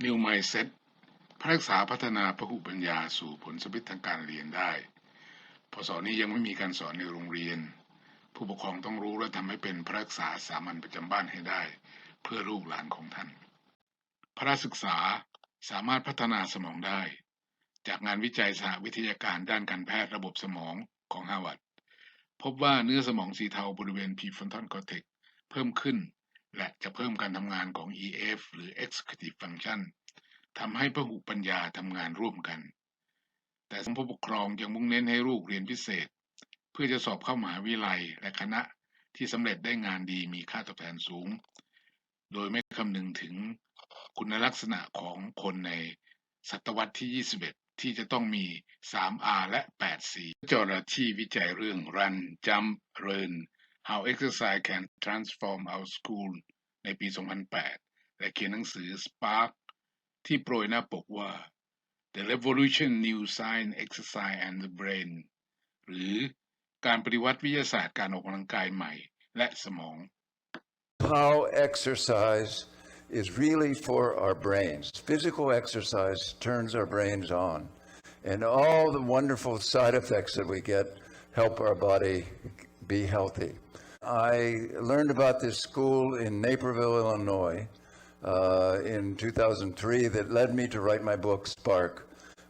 New Mindset รักษาพัฒนาพหุปัญญาสู่ผลสำเร็จทางการเรียนได้พศนี้ยังไม่มีการสอนในโรงเรียนผู้ปกครองต้องรู้และทำให้เป็นพระรักษาสามัญประจำบ้านให้ได้เพื่อลูกหลานของท่านพระศึกษาสามารถพัฒนาสมองได้จากงานวิจัยสหวิทยาการด้านการแพทย์ระบบสมองของฮาร์วาร์ดพบว่าเนื้อสมองสีเทาบริเวณ prefrontal cortex เพิ่มขึ้นและจะเพิ่มการทำงานของ EF หรือ Executive Function ทำให้พหุปัญญาทำงานร่วมกันแต่ผู้ปกครองยังมุ่งเน้นให้ลูกเรียนพิเศษเพื่อจะสอบเข้ามหาวิทยาลัยและคณะที่สำเร็จได้งานดีมีค่าตอบแทนสูงโดยไม่คำนึงถึงคุณลักษณะของคนในศตวรรษที่ 21 ที่จะต้องมี 3R และ 8C จรที่วิจัยเรื่อง Run Jump Learn How Exercise Can Transform Our School ในปี 2008 และเขียนหนังสือ Spark ที่โปรยหน้าปกว่า The Revolution New Science Exercise and the Brain หรือการปฏิวัติวิทยาศาสตร์การออกกำลังกายใหม่และสมอง How exercise is really for our brains. Physical exercise turns our brains on, and all the wonderful side effects that we get help our body be healthy. I learned about this school in Naperville, Illinois, in 2003 that led me to write my book, Spark,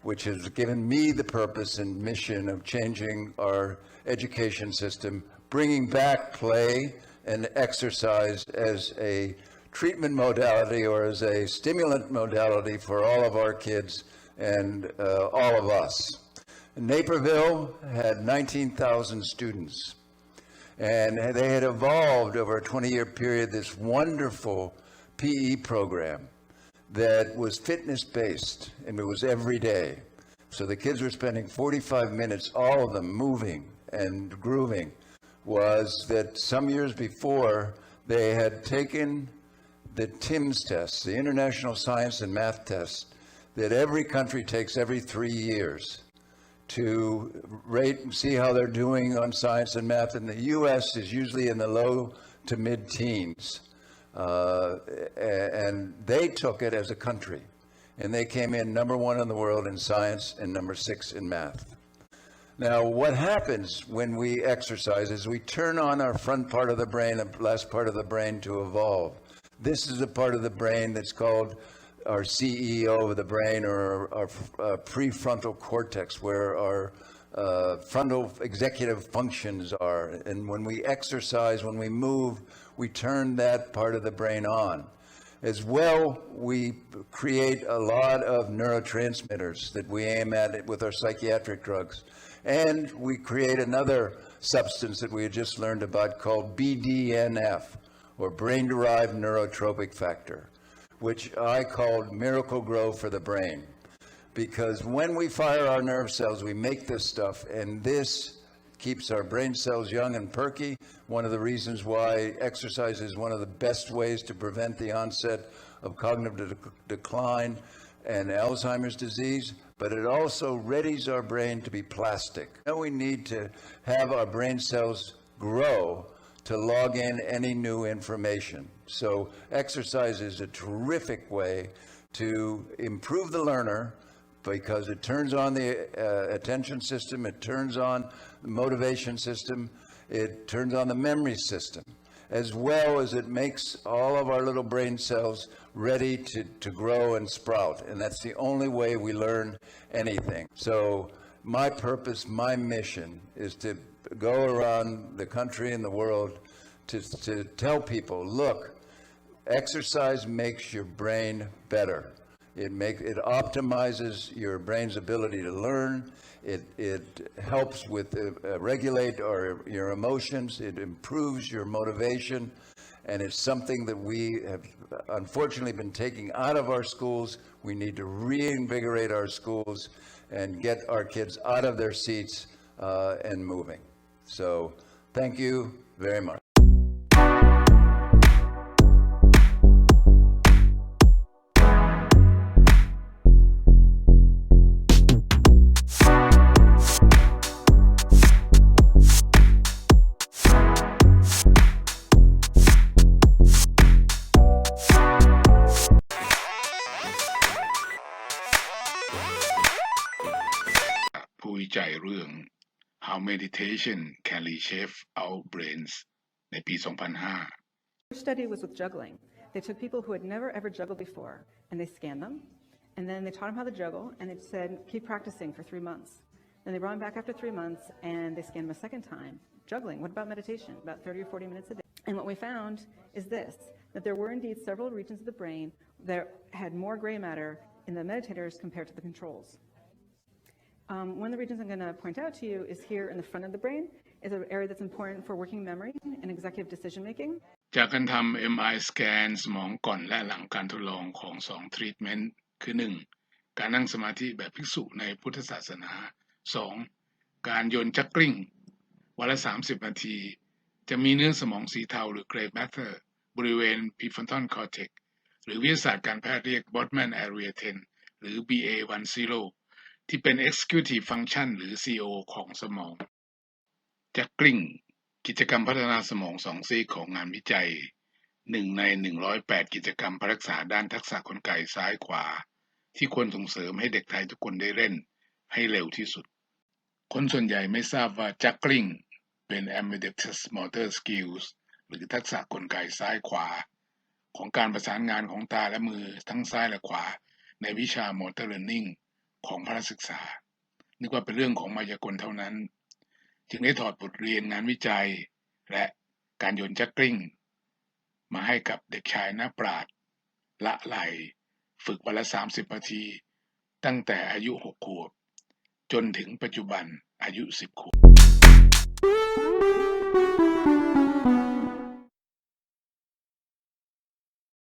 which has given me the purpose and mission of changing our education system, bringing back play and exercise as a treatment modality or as a stimulant modality for all of our kids and all of us. Naperville had 19,000 students, and they had evolved over a 20-year period this wonderful PE program that was fitness-based, and it was every day. So the kids were spending 45 minutes, all of them moving and grooving. Was that some years before they had taken the TIMSS test, the International Science and Math test, that every country takes every 3 years to rate and see how they're doing on science and math. And the U.S. is usually in the low to mid-teens. And they took it as a country. And they came in #1 in the world in science and #6 in math. Now, what happens when we exercise is we turn on our front part of the brain, the last part of the brain to evolve. This is a part of the brain that's called our CEO of the brain, or our prefrontal cortex, where our frontal executive functions are. And when we exercise, when we move, we turn that part of the brain on. As well, we create a lot of neurotransmitters that we aim at with our psychiatric drugs. And we create another substance that we had just learned about called BDNF, or brain-derived neurotropic factor, which I called Miracle Grow for the brain. Because when we fire our nerve cells, we make this stuff, and this keeps our brain cells young and perky. One of the reasons why exercise is one of the best ways to prevent the onset of cognitive decline and Alzheimer's disease, but it also readies our brain to be plastic. Now we need to have our brain cells grow to log in any new information. So exercise is a terrific way to improve the learner, because it turns on the attention system, it turns on the motivation system, it turns on the memory system, as well as it makes all of our little brain cells ready to grow and sprout. And that's the only way we learn anything. So my purpose, my mission is to go around the country and the world to tell people, look, exercise makes your brain better. It optimizes your brain's ability to learn. It helps with regulate your emotions. It improves your motivation, and it's something that we have unfortunately been taking out of our schools. We need to reinvigorate our schools and get our kids out of their seats and moving. So thank you very much. จัยเรื่อง How Meditation Can Reshape Our Brains ในปี 2005 First study was with juggling. They took people who had never ever juggled before, and they scanned them, and then they taught them how to juggle, and they said, keep practicing for 3 months. Then they brought them back after 3 months, and they scanned them a second time. Juggling, what about meditation? About 30 or 40 minutes a day. And what we found is this, that there were indeed several regions of the brain that had more gray matter in the meditators compared to the controls. One of the regions I'm going to point out to you is here in the front of the brain. It's an area that's important for working memory and executive decision making. จากการทำ MRI สแกนสมองก่อนและหลังการทดลองของ2 treatment คือ 1. การนั่งสมาธิแบบภิกษุในพุทธศาสนา 2. การโยนจักกลิ้งวันละ30 นาทีจะมีเนื้อสมองสีเทาหรือ gray matter บริเวณ prefrontal cortex หรือวิทยาศาสตร์การแพทย์เรียก Brodmann Area 10 หรือ BA10 ที่เป็น executive function หรือ CO ของสมองจักกลิ้งกิจกรรมพัฒนาสมอง2 ซีกของงานวิจัย1 ใน 108 กิจกรรมรักษาด้านทักษะกลไกซ้ายขวาที่ควรส่งเสริมให้เด็กไทยทุกคนได้เล่นให้เร็วที่สุดคนส่วนใหญ่ไม่ทราบว่าจักกลิ้งเป็น ambidextrous motor skills หรือทักษะกลไกซ้ายขวาของการประสานงานของตาและมือทั้งซ้ายและขวาในวิชา motor learning ของพละศึกษานึกว่าเป็นเรื่องของมายากลเท่านั้นจึงได้ถอดบทเรียนงานวิจัยและการโยนจักกลิ้งมาให้กับเด็กชายณปราชญ์ละไลฝึกวันละ30 นาทีตั้งแต่อายุ6 ขวบจนถึงปัจจุบันอายุ10 ขวบ